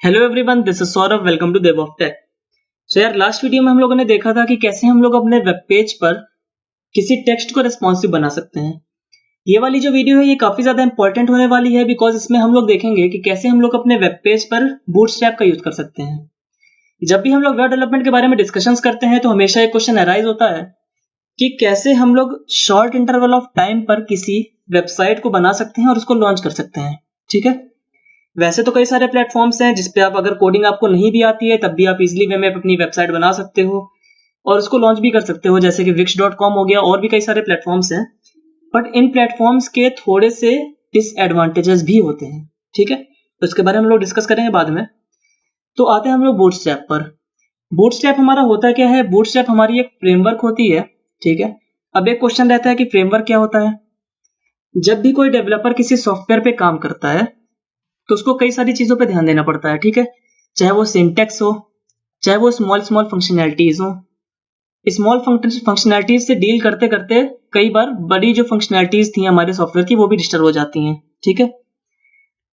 Hello everyone, this is Saurabh. Welcome to DevOps Tech। So यार, last video में हम लोगों ने देखा था कि कैसे हम लोग अपने वेब पेज पर किसी टेक्स्ट को रेस्पॉन्सिव बना सकते हैं। ये वाली जो वीडियो है ये काफी ज्यादा इंपॉर्टेंट होने वाली है, बिकॉज इसमें हम लोग देखेंगे कि कैसे हम लोग अपने वेब पेज पर बूटस्ट्रैप का यूज कर सकते हैं। जब भी हम लोग वेब डेवलपमेंट के बारे में डिस्कशंस करते हैं तो हमेशा एक क्वेश्चन अराइज होता है कि कैसे हम लोग शॉर्ट इंटरवल ऑफ टाइम पर किसी वेबसाइट को बना सकते हैं और उसको लॉन्च कर सकते हैं। ठीक है, वैसे तो कई सारे प्लेटफॉर्म्स हैं जिसपे आप, अगर कोडिंग आपको नहीं भी आती है तब भी आप इजीली वे में अपनी वेबसाइट बना सकते हो और उसको लॉन्च भी कर सकते हो, जैसे कि wix.com हो गया, और भी कई सारे प्लेटफॉर्म्स हैं। बट इन प्लेटफॉर्म्स के थोड़े से डिसएडवांटेजेस भी होते हैं। ठीक है, तो इसके बारे में हम लोग डिस्कस करेंगे बाद में। तो आते हैं हम लोग बूटस्ट्रैप पर। बूटस्ट्रैप हमारा होता क्या है? बूटस्ट्रैप हमारी एक फ्रेमवर्क होती है। ठीक है, अब एक क्वेश्चन रहता है कि फ्रेमवर्क क्या होता है। जब भी कोई डेवलपर किसी सॉफ्टवेयर पे काम करता है तो उसको कई सारी चीजों पे ध्यान देना पड़ता है। ठीक है, चाहे वो सिंटैक्स हो, चाहे वो स्मॉल स्मॉल फंक्शनैलिटीज हो। स्मॉल फंक्शनैलिटीज से डील करते करते कई बार बड़ी जो फंक्शनैलिटीज थी हमारे सॉफ्टवेयर की वो भी डिस्टर्ब हो जाती हैं। ठीक है,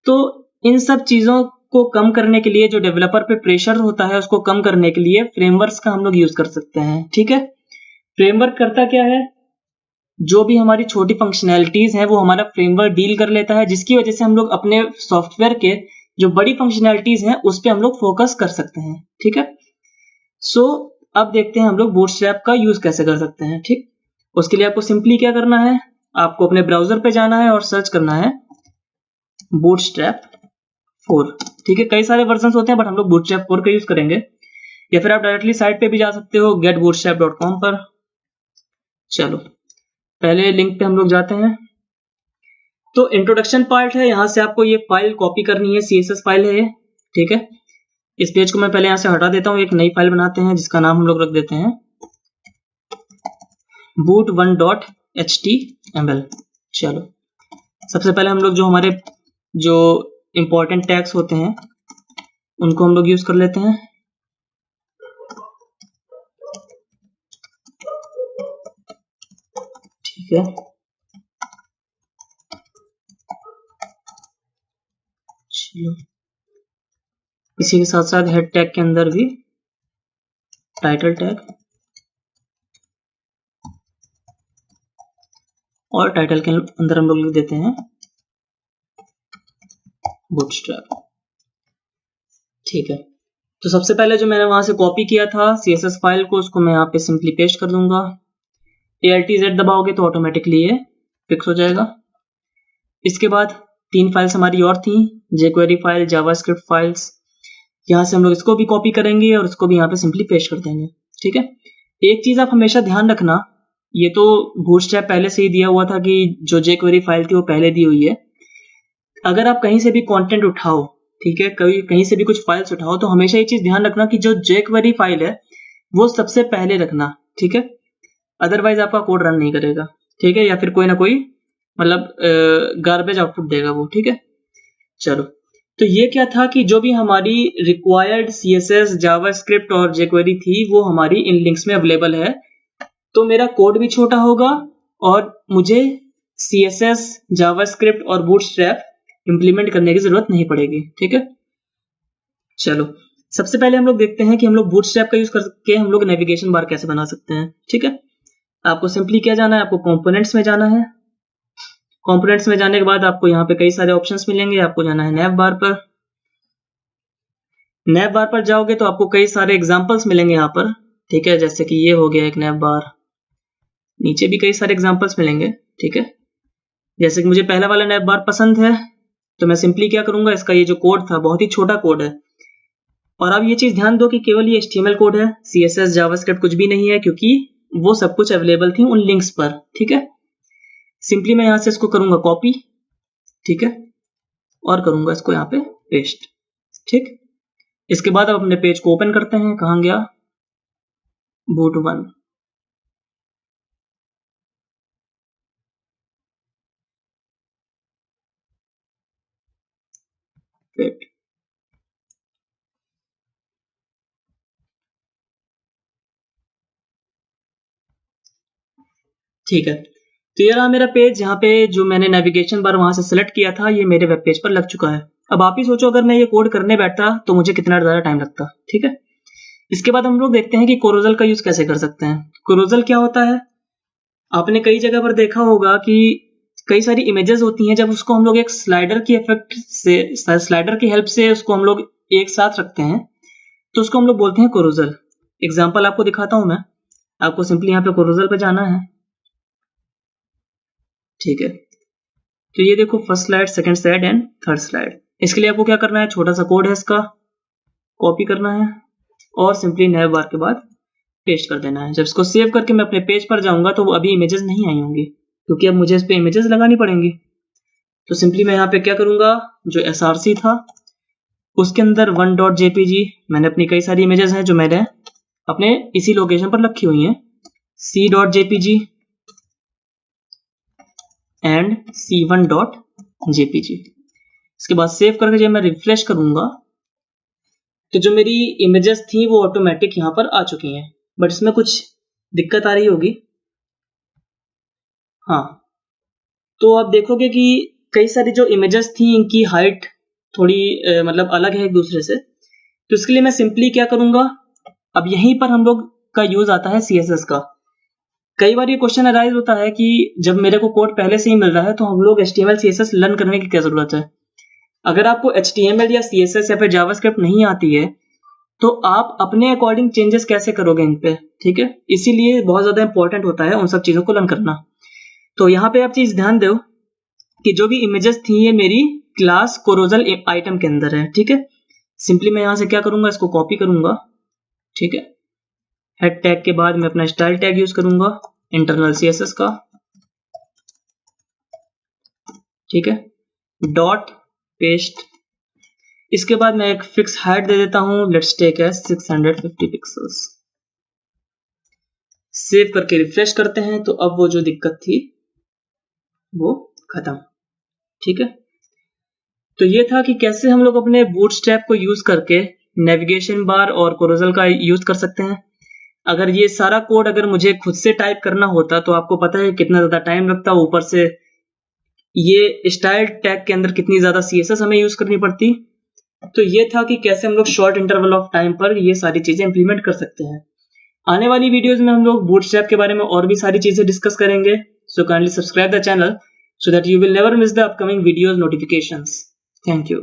तो इन सब चीजों को कम करने के लिए, जो डेवलपर पे प्रेशर होता है उसको कम करने के लिए फ्रेमवर्क्स का हम लोग यूज कर सकते हैं। ठीक है, फ्रेमवर्क करता क्या है? जो भी हमारी छोटी फंक्शनैलिटीज हैं वो हमारा फ्रेमवर्क डील कर लेता है, जिसकी वजह से हम लोग अपने सॉफ्टवेयर के जो बड़ी फंक्शनैलिटीज हैं उस पर हम लोग फोकस कर सकते हैं। ठीक है, सो अब देखते हैं हम लोग बूटस्ट्रैप का यूज कैसे कर सकते हैं। ठीक, उसके लिए आपको सिंपली क्या करना है, आपको अपने ब्राउजर पे जाना है और सर्च करना है बूटस्ट्रैप 4। ठीक है, कई सारे वर्जन होते हैं बट हम लोग बूटस्ट्रैप 4 का यूज करेंगे, या फिर आप डायरेक्टली साइट पे भी जा सकते हो getbootstrap.com पर। चलो, पहले लिंक पे हम लोग जाते हैं। तो इंट्रोडक्शन पार्ट है, यहां से आपको ये फाइल कॉपी करनी है, CSS फाइल है ये। ठीक है, इस पेज को मैं पहले यहां से हटा देता हूं, एक नई फाइल बनाते हैं जिसका नाम हम लोग रख देते हैं boot1.html। चलो, सबसे पहले हम लोग जो हमारे जो इंपॉर्टेंट टैग्स होते हैं उनको हम लोग यूज कर लेते हैं। ठीक है, चलो, इसी के साथ साथ हेड टैग के अंदर भी टाइटल टैग, और टाइटल के अंदर हम लोग लिख देते हैं बूटस्ट्रैप। ठीक है, तो सबसे पहले जो मैंने वहां से कॉपी किया था CSS फाइल को, उसको मैं यहाँ पे सिंपली पेस्ट कर दूंगा। ALTZ दबाओगे तो ऑटोमेटिकली ये फिक्स हो जाएगा। इसके बाद 3 फाइल्स हमारी और थी, jQuery फाइल, जावास्क्रिप्ट फाइल्स। यहाँ से हम लोग इसको भी कॉपी करेंगे और इसको भी यहाँ पे सिंपली पेस्ट कर देंगे। ठीक है, एक चीज आप हमेशा ध्यान रखना, ये तो बूटस्ट्रैप पहले से ही दिया हुआ था कि जो jQuery फाइल थी वो पहले दी हुई है। अगर आप कहीं से भी कंटेंट उठाओ, ठीक है, कहीं से भी कुछ फाइल्स उठाओ, तो हमेशा ये चीज ध्यान रखना कि जो jQuery फाइल है वो सबसे पहले रखना। ठीक है, अदरवाइज आपका कोड रन नहीं करेगा। ठीक है, या फिर कोई ना कोई मतलब गार्बेज आउटपुट देगा वो। ठीक है, चलो, तो ये क्या था कि जो भी हमारी रिक्वायर्ड CSS, जावास्क्रिप्ट और jQuery थी वो हमारी इन लिंक्स में अवेलेबल है। तो मेरा कोड भी छोटा होगा और मुझे CSS, जावास्क्रिप्ट और बूटस्ट्रैप इंप्लीमेंट करने की जरूरत नहीं पड़ेगी। ठीक है, चलो, सबसे पहले हम लोग देखते हैं कि हम लोग बूटस्ट्रैप का यूज करके हम लोग नेविगेशन बार कैसे बना सकते हैं। ठीक है, आपको सिंपली क्या जाना है, आपको कंपोनेंट्स में जाना है। कंपोनेंट्स में जाने के बाद आपको यहाँ पे कई सारे ऑप्शंस मिलेंगे, आपको जाना है नैव बार पर। नैव बार पर जाओगे तो आपको कई सारे एग्जांपल्स मिलेंगे यहाँ पर। ठीक है, जैसे कि ये हो गया एक नैव बार, नीचे भी कई सारे एग्जांपल्स मिलेंगे। ठीक है, जैसे कि मुझे पहला वाला नैव बार पसंद है तो मैं सिंपली क्या करूंगा, इसका ये जो कोड था बहुत ही छोटा कोड है। और अब ये चीज ध्यान दो कि केवल ये HTML कोड है, CSS, जावास्क्रिप्ट कुछ भी नहीं है, क्योंकि वो सब कुछ अवेलेबल थी उन लिंक्स पर। ठीक है, सिंपली मैं यहां से इसको करूंगा कॉपी। ठीक है, और करूंगा इसको यहाँ पे पेस्ट। ठीक, इसके बाद अब अपने पेज को ओपन करते हैं। कहां गया, boot1। ठीक है, तो ये रहा मेरा पेज। यहाँ पे जो मैंने नेविगेशन बार वहां से सेलेक्ट किया था ये मेरे वेब पेज पर लग चुका है। अब आप ही सोचो अगर मैं ये कोड करने बैठता तो मुझे कितना ज़्यादा टाइम लगता, ठीक है। इसके बाद हम लोग देखते हैं कि कोरोजल का यूज कैसे कर सकते हैं। कोरोजल क्या होता है, आपने कई जगह पर देखा होगा कि कई सारी इमेजेस होती हैं, जब उसको हम लोग एक स्लाइडर की इफेक्ट से, स्लाइडर की हेल्प से उसको हम लोग एक साथ रखते हैं, तो उसको हम लोग बोलते हैं कोरोजल। एग्जाम्पल आपको दिखाता हूं मैं, आपको सिंपली यहाँ पे कोरोजल पे जाना है, ठीक है। तो ये देखो first slide, second slide and third slide. इसके लिए आपको क्या करना है, छोटा सा कोड है इसका, कॉपी करना है और सिंपली नैव बार के बाद पेस्ट कर देना है। जब इसको सेव करके मैं अपने पेज पर जाऊंगा तो वो अभी इमेजेस नहीं आई होंगी, क्योंकि अब मुझे इस पे इमेजेस लगानी पड़ेंगी। तो सिंपली मैं यहाँ पे क्या करूंगा, जो src था उसके अंदर 1.jpg, मैंने अपनी कई सारी इमेजेस हैं जो मैंने अपने इसी लोकेशन पर रखी हुई हैं, c.jpg एंड c1.jpg। इसके बाद सेव करके जब मैं रिफ्रेश करूंगा तो जो मेरी इमेजेस थी वो ऑटोमेटिक यहाँ पर आ चुकी हैं, बट इसमें कुछ दिक्कत आ रही होगी। हाँ, तो आप देखोगे कि कई सारी जो इमेजेस थी इनकी हाइट थोड़ी मतलब अलग है एक दूसरे से। तो इसके लिए मैं सिंपली क्या करूंगा, अब यहीं पर हम लोग का यूज आता है CSS का। कई बार ये क्वेश्चन अराइज होता है कि जब मेरे को कोड पहले से ही मिल रहा है तो हम लोग HTML CSS लर्न करने की क्या जरूरत है। अगर आपको HTML या CSS या फिर जावास्क्रिप्ट नहीं आती है तो आप अपने अकॉर्डिंग चेंजेस कैसे करोगे इन पे, ठीक है। इसीलिए बहुत ज्यादा इंपॉर्टेंट होता है उन सब चीजों को लर्न करना। तो यहाँ पे आप चीज ध्यान दो कि जो भी इमेजेस थी ये मेरी क्लास कोरोजल आइटम के अंदर है, ठीक है। सिंपली मैं यहाँ से क्या करूंगा, इसको कॉपी करूंगा, ठीक है। हेड टैग के बाद मैं अपना स्टाइल टैग यूज करूंगा इंटरनल CSS का, ठीक है, डॉट पेस्ट। इसके बाद मैं एक फिक्स हाइट दे देता हूं, let's take as 650 pixels. Save करके रिफ्रेश करते हैं तो अब वो जो दिक्कत थी वो खत्म, ठीक है। तो ये था कि कैसे हम लोग अपने बूटस्ट्रैप को यूज करके नेविगेशन बार और कोरोजल का यूज कर सकते हैं। अगर ये सारा कोड अगर मुझे खुद से टाइप करना होता तो आपको पता है कितना ज्यादा टाइम लगता, ऊपर से ये स्टाइल टैग के अंदर कितनी ज्यादा CSS हमें यूज करनी पड़ती। तो ये था कि कैसे हम लोग शॉर्ट इंटरवल ऑफ टाइम पर ये सारी चीजें इंप्लीमेंट कर सकते हैं। आने वाली वीडियोस में हम लोग बूटस्ट्रैप के बारे में और भी सारी चीजें डिस्कस करेंगे। So kindly subscribe the channel so that you will never miss the upcoming videos notifications. Thank you.